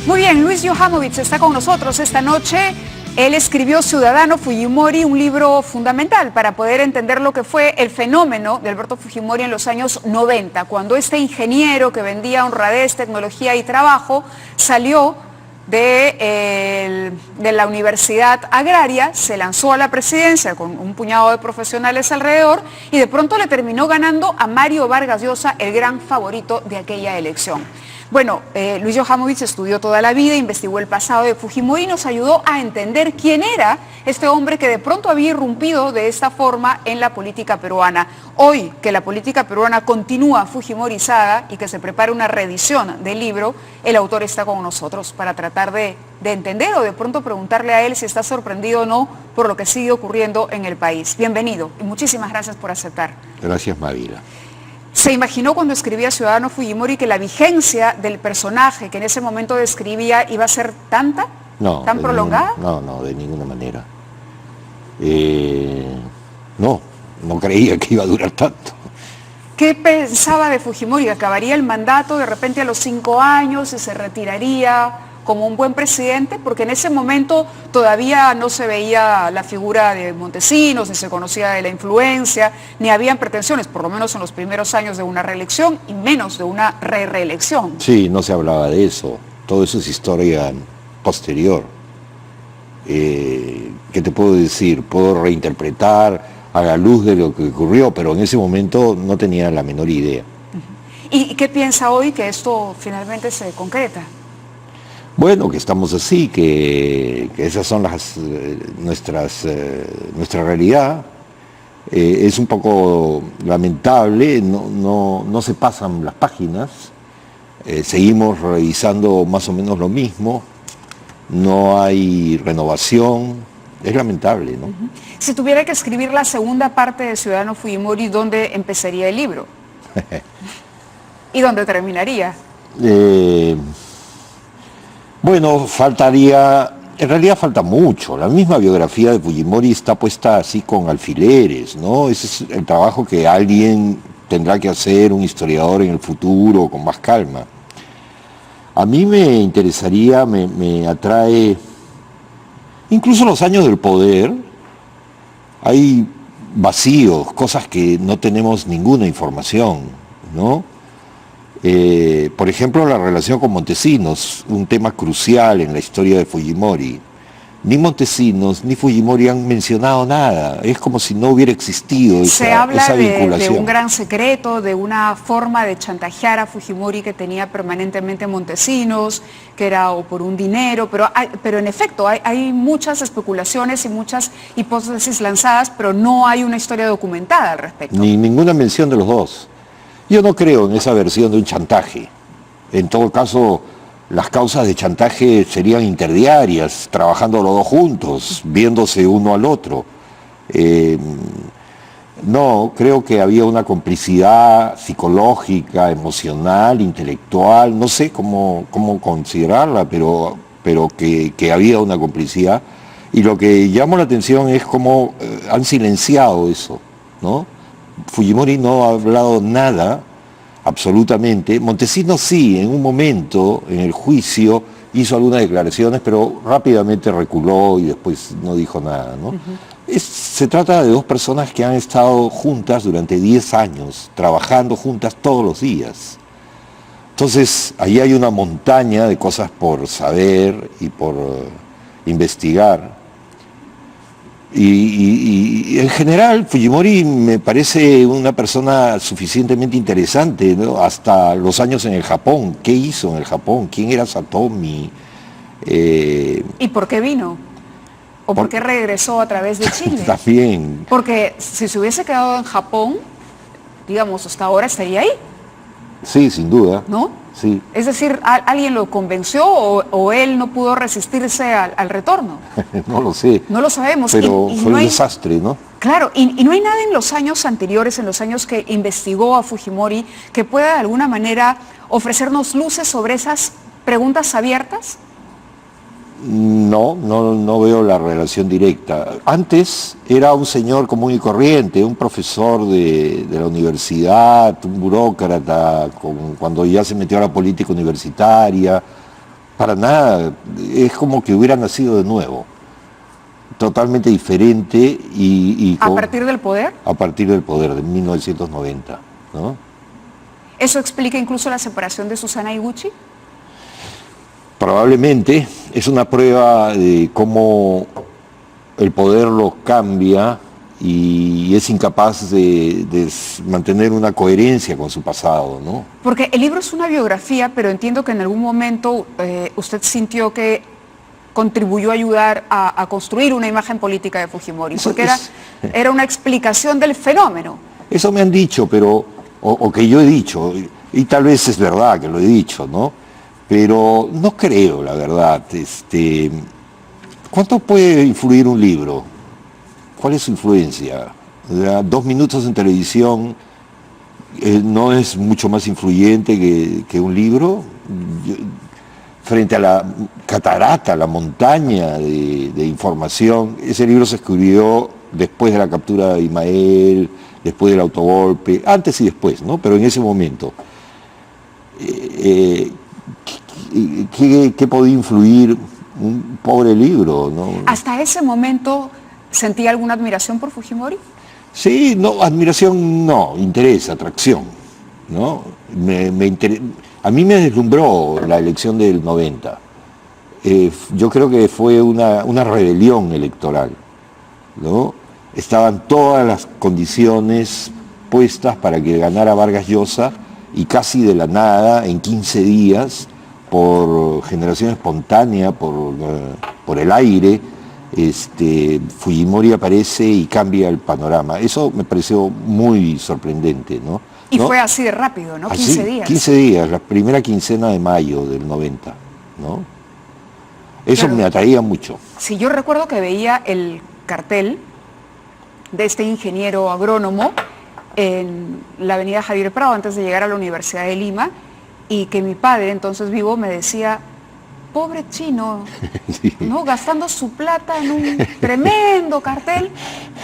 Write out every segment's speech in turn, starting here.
Muy bien, Luis Johamovich está con nosotros esta noche. Él escribió Ciudadano Fujimori, un libro fundamental para poder entender lo que fue el fenómeno de Alberto Fujimori en los años 90, cuando este ingeniero que vendía honradez, tecnología y trabajo salió de la Universidad Agraria, se lanzó a la presidencia con un puñado de profesionales alrededor y de pronto le terminó ganando a Mario Vargas Llosa, el gran favorito de aquella elección. Bueno, Luis Johamovich estudió toda la vida, investigó el pasado de Fujimori y nos ayudó a entender quién era este hombre que de pronto había irrumpido de esta forma en la política peruana. Hoy que la política peruana continúa fujimorizada y que se prepara una reedición del libro, el autor está con nosotros para tratar de entender o de pronto preguntarle a él si está sorprendido o no por lo que sigue ocurriendo en el país. Bienvenido y muchísimas gracias por aceptar. Gracias, Mavila. ¿Se imaginó cuando escribía Ciudadano Fujimori que la vigencia del personaje que en ese momento describía iba a ser tanta? No. ¿Tan prolongada? No, de ninguna manera. No creía que iba a durar tanto. ¿Qué pensaba de Fujimori? ¿Acabaría el mandato de repente a los 5 años y se retiraría como un buen presidente? Porque en ese momento todavía no se veía la figura de Montesinos, ni se conocía de la influencia, ni habían pretensiones, por lo menos en los primeros años, de una reelección y menos de una reelección. Sí, no se hablaba de eso. Todo eso es historia posterior. ¿Qué te puedo decir? Puedo reinterpretar a la luz de lo que ocurrió, pero en ese momento no tenía la menor idea. ¿Y qué piensa hoy que esto finalmente se concreta? Bueno, que estamos así, que esas son nuestra realidad. Es un poco lamentable, no se pasan las páginas, seguimos revisando más o menos lo mismo, no hay renovación, es lamentable, ¿no? Si tuviera que escribir la segunda parte de Ciudadano Fujimori, ¿dónde empezaría el libro? ¿Y dónde terminaría? Bueno, en realidad falta mucho. La misma biografía de Fujimori está puesta así con alfileres, ¿no? Ese es el trabajo que alguien tendrá que hacer, un historiador en el futuro, con más calma. A mí me interesaría, me atrae, incluso los años del poder, hay vacíos, cosas que no tenemos ninguna información, ¿no? Por ejemplo, la relación con Montesinos, un tema crucial en la historia de Fujimori. Ni Montesinos ni Fujimori han mencionado nada, es como si no hubiera existido esa vinculación. Se habla de un gran secreto, de una forma de chantajear a Fujimori que tenía permanentemente Montesinos, que era o por un dinero, pero en efecto hay muchas especulaciones y muchas hipótesis lanzadas, pero no hay una historia documentada al respecto. Ni ninguna mención de los dos. Yo no creo en esa versión de un chantaje. En todo caso, las causas de chantaje serían interdiarias, trabajando los dos juntos, viéndose uno al otro. No, creo que había una complicidad psicológica, emocional, intelectual, no sé cómo considerarla, pero que había una complicidad. Y lo que llamó la atención es cómo han silenciado eso, ¿no? Fujimori no ha hablado nada, absolutamente. Montesinos sí, en un momento, en el juicio, hizo algunas declaraciones, pero rápidamente reculó y después no dijo nada, ¿no? Se trata de dos personas que han estado juntas durante 10 años, trabajando juntas todos los días. Entonces, ahí hay una montaña de cosas por saber y por investigar. Y en general Fujimori me parece una persona suficientemente interesante, ¿no? Hasta los años en el Japón. ¿Qué hizo en el Japón? ¿Quién era Satomi? ¿Y por qué vino? ¿O por qué regresó a través de Chile? También. Porque si se hubiese quedado en Japón, digamos, hasta ahora estaría ahí. Sí, sin duda. ¿No? Sí. Es decir, ¿alguien lo convenció o él no pudo resistirse al retorno? No lo sé. No lo sabemos. Pero fue no un desastre, ¿no? Claro, y no hay nada en los años anteriores, en los años que investigó a Fujimori, que pueda de alguna manera ofrecernos luces sobre esas preguntas abiertas. No veo la relación directa. Antes era un señor común y corriente, un profesor de la universidad, un burócrata, cuando ya se metió a la política universitaria, Para nada, es como que hubiera nacido de nuevo, totalmente diferente ¿A partir del poder? A partir del poder, de 1990, ¿no? ¿Eso explica incluso la separación de Susana Higuchi? Probablemente es una prueba de cómo el poder los cambia y es incapaz de mantener una coherencia con su pasado, ¿no? Porque el libro es una biografía, pero entiendo que en algún momento usted sintió que contribuyó a ayudar a construir una imagen política de Fujimori, porque era una explicación del fenómeno. Eso me han dicho, pero, o que yo he dicho, y tal vez es verdad que lo he dicho, ¿no? Pero no creo, la verdad. ¿Cuánto puede influir un libro? ¿Cuál es su influencia? 2 minutos en televisión no es mucho más influyente que un libro. Frente a la catarata, la montaña de información, ese libro se escribió después de la captura de Ismael, después del autogolpe, antes y después, ¿no? Pero en ese momento. ¿Qué podía influir un pobre libro, ¿no? ¿Hasta ese momento sentía alguna admiración por Fujimori? Sí, no, admiración no, interés, atracción, ¿no? A mí me deslumbró la elección del 90. Yo creo que fue una rebelión electoral, ¿no? Estaban todas las condiciones puestas para que ganara Vargas Llosa y casi de la nada, en 15 días, por generación espontánea, por el aire, Fujimori aparece y cambia el panorama. Eso me pareció muy sorprendente, ¿no? Y ¿no? fue así de rápido, ¿no? 15 días. 15 días, la primera quincena de mayo del 90, ¿no? Eso claro, me atraía mucho. Sí, yo recuerdo que veía el cartel de este ingeniero agrónomo en la avenida Javier Prado antes de llegar a la Universidad de Lima y que mi padre, entonces vivo, me decía, pobre chino, sí, ¿no? Gastando su plata en un tremendo cartel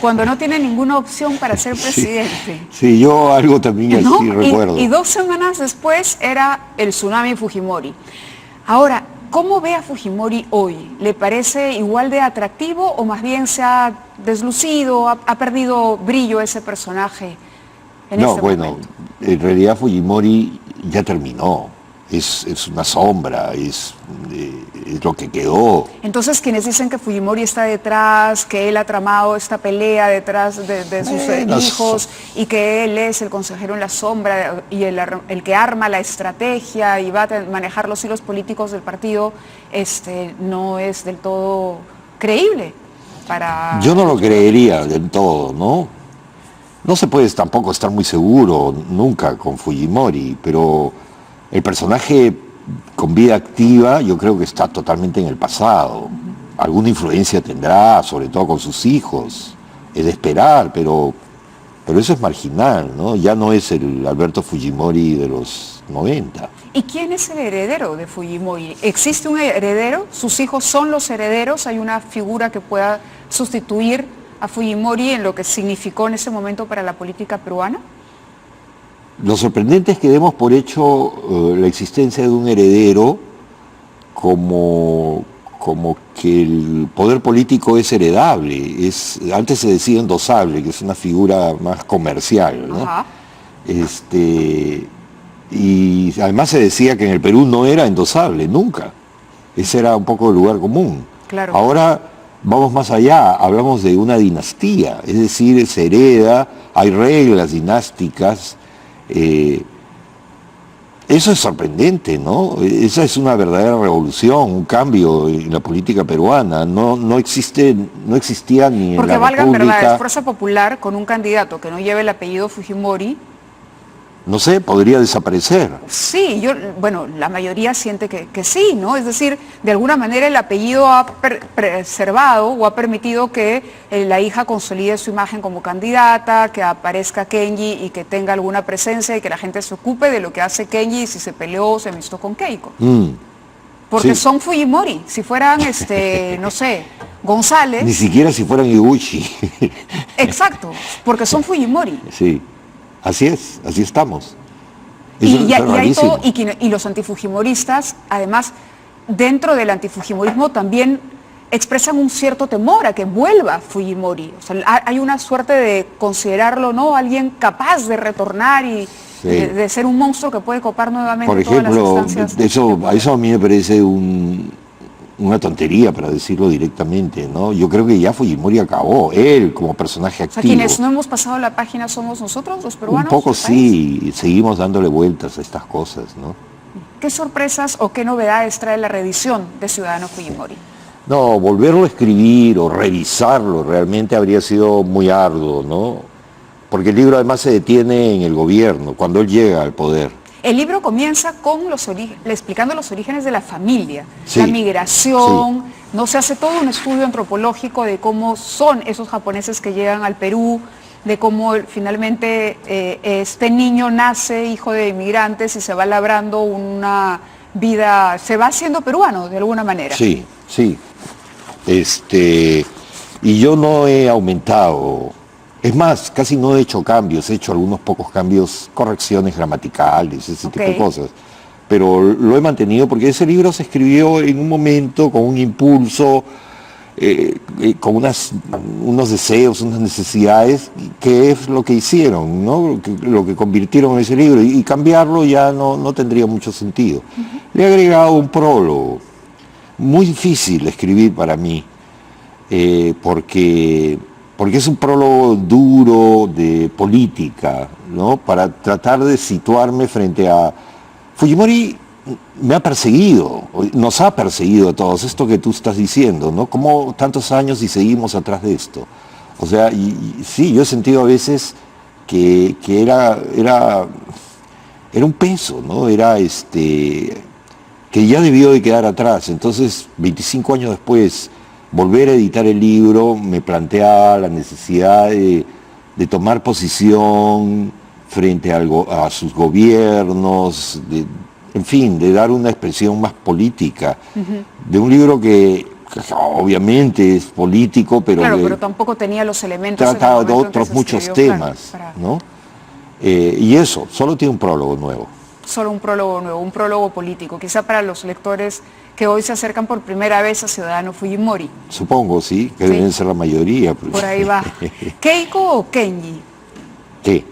cuando no tiene ninguna opción para ser presidente. Sí, yo algo también ¿no? así recuerdo. Y 2 semanas después era el tsunami Fujimori. Ahora, ¿cómo ve a Fujimori hoy? ¿Le parece igual de atractivo o más bien se ha deslucido, ha perdido brillo ese personaje en este momento? En realidad Fujimori ya terminó. Es una sombra, es lo que quedó. Entonces, quienes dicen que Fujimori está detrás, que él ha tramado esta pelea detrás de sus hijos y que él es el consejero en la sombra y el que arma la estrategia y va a manejar los hilos políticos del partido, no es del todo creíble para... Yo no lo creería del todo, ¿no? No se puede tampoco estar muy seguro nunca con Fujimori, pero... El personaje con vida activa yo creo que está totalmente en el pasado. Alguna influencia tendrá, sobre todo con sus hijos. Es de esperar, pero eso es marginal, ¿no? Ya no es el Alberto Fujimori de los 90. ¿Y quién es el heredero de Fujimori? ¿Existe un heredero? ¿Sus hijos son los herederos? ¿Hay una figura que pueda sustituir a Fujimori en lo que significó en ese momento para la política peruana? Lo sorprendente es que demos por hecho la existencia de un heredero como que el poder político es heredable. Antes se decía endosable, que es una figura más comercial, ¿no? Ajá. Y además se decía que en el Perú no era endosable, nunca. Ese era un poco el lugar común. Claro. Ahora vamos más allá, hablamos de una dinastía, es decir, se hereda, hay reglas dinásticas. Eso es sorprendente, ¿no? Esa es una verdadera revolución, un cambio en la política peruana. No existía ni en la República. Porque valgan verdades, Fuerza Popular con un candidato que no lleve el apellido Fujimori. No sé, podría desaparecer. Sí, la mayoría siente que sí, ¿no? Es decir, de alguna manera el apellido ha preservado o ha permitido que la hija consolide su imagen como candidata, que aparezca Kenji y que tenga alguna presencia y que la gente se ocupe de lo que hace Kenji y si se peleó o se amistó con Keiko. Porque sí, son Fujimori. Si fueran, no sé, González... Ni siquiera si fueran Higuchi. Exacto, porque son Fujimori. Sí. Así es, así estamos. Y hay todo, y los antifujimoristas, además, dentro del antifujimorismo también expresan un cierto temor a que vuelva Fujimori. O sea, hay una suerte de considerarlo, ¿no?, alguien capaz de retornar y Sí. de ser un monstruo que puede copar nuevamente Por todas las ejemplo, instancias. eso a mí me parece una tontería, para decirlo directamente, ¿no? Yo creo que ya Fujimori acabó, él como personaje O sea, activo. quienes no hemos pasado la página somos nosotros, los peruanos. Un poco el país. sí, seguimos dándole vueltas a estas cosas, ¿no? ¿Qué sorpresas o qué novedades trae la reedición de Ciudadano Fujimori? No, volverlo a escribir o revisarlo realmente habría sido muy arduo, ¿no? Porque el libro además se detiene en el gobierno, cuando él llega al poder. El libro comienza con explicando los orígenes de la familia, Sí, la migración, no se hace todo un estudio antropológico de cómo son esos japoneses que llegan al Perú, de cómo finalmente este niño nace hijo de inmigrantes y se va labrando una vida, se va haciendo peruano de alguna manera. Sí, sí. Y yo no he aumentado, es más, casi no he hecho cambios, he hecho algunos pocos cambios, correcciones gramaticales, ese tipo de cosas. Pero lo he mantenido porque ese libro se escribió en un momento, con un impulso, con unos deseos, unas necesidades, que es lo que hicieron, ¿no? Lo que convirtieron en ese libro. Y cambiarlo ya no tendría mucho sentido. Le he agregado un prólogo, muy difícil de escribir para mí, porque es un prólogo duro de política, ¿no? Para tratar de situarme frente a... Fujimori me ha perseguido, nos ha perseguido a todos, esto que tú estás diciendo, ¿no? ¿Cómo tantos años y seguimos atrás de esto? O sea, y sí, yo he sentido a veces que era un peso, ¿no? Que ya debió de quedar atrás. Entonces, 25 años después, volver a editar el libro me planteaba la necesidad de tomar posición frente a sus gobiernos, en fin, de dar una expresión más política, de un libro que obviamente es político, pero, claro, pero tampoco tenía los elementos. Trata de otros muchos temas, claro, ¿no? Y eso, solo tiene un prólogo nuevo. Solo un prólogo nuevo, un prólogo político, quizá para los lectores que hoy se acercan por primera vez a Ciudadano Fujimori. Supongo, sí, que deben ser la mayoría. Pues. Por ahí va. ¿Keiko o Kenji? ¿Qué?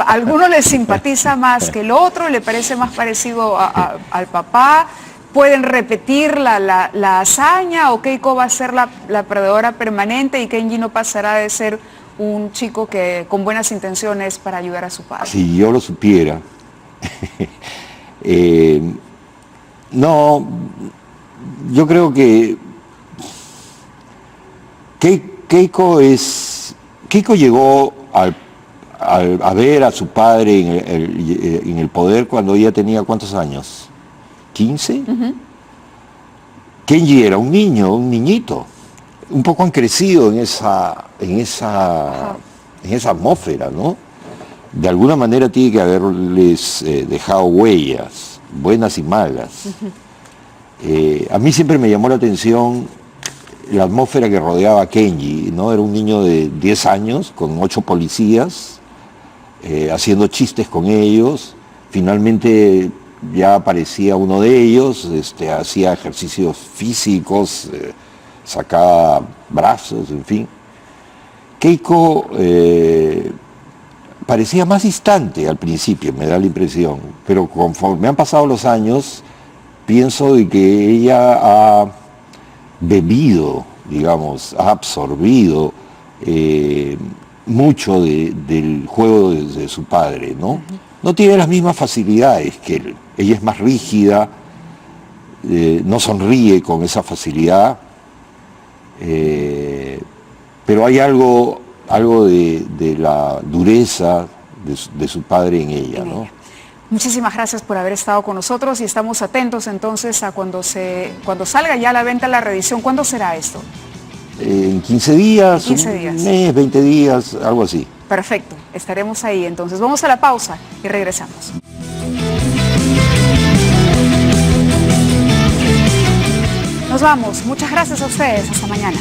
¿Alguno le simpatiza más que el otro? ¿Le parece más parecido al papá? ¿Pueden repetir la hazaña o Keiko va a ser la perdedora permanente y Kenji no pasará de ser un chico que con buenas intenciones para ayudar a su padre? Si yo lo supiera. No, yo creo que Keiko llegó a ver a su padre en el poder cuando ella tenía ¿cuántos años? ¿15? Kenji era un niñito. Un poco han crecido en esa atmósfera, ¿no? De alguna manera tiene que haberles dejado huellas, buenas y malas. A mí siempre me llamó la atención la atmósfera que rodeaba a Kenji, ¿no? Era un niño de 10 años, con 8 policías, haciendo chistes con ellos. Finalmente ya aparecía uno de ellos, hacía ejercicios físicos, sacaba brazos, en fin. Keiko parecía más distante al principio, me da la impresión, pero conforme han pasado los años, pienso de que ella ha bebido, digamos, ha absorbido mucho del juego de su padre, ¿no? No tiene las mismas facilidades que él. Ella es más rígida, no sonríe con esa facilidad, pero hay algo de la dureza de su padre en ella, ¿no? Muchísimas gracias por haber estado con nosotros y estamos atentos entonces a cuando salga ya a la venta la reedición. ¿Cuándo será esto? En 15 días, 15 días. Un mes, 20 días, algo así. Perfecto, estaremos ahí entonces. Vamos a la pausa y regresamos. Nos vamos. Muchas gracias a ustedes. Hasta mañana.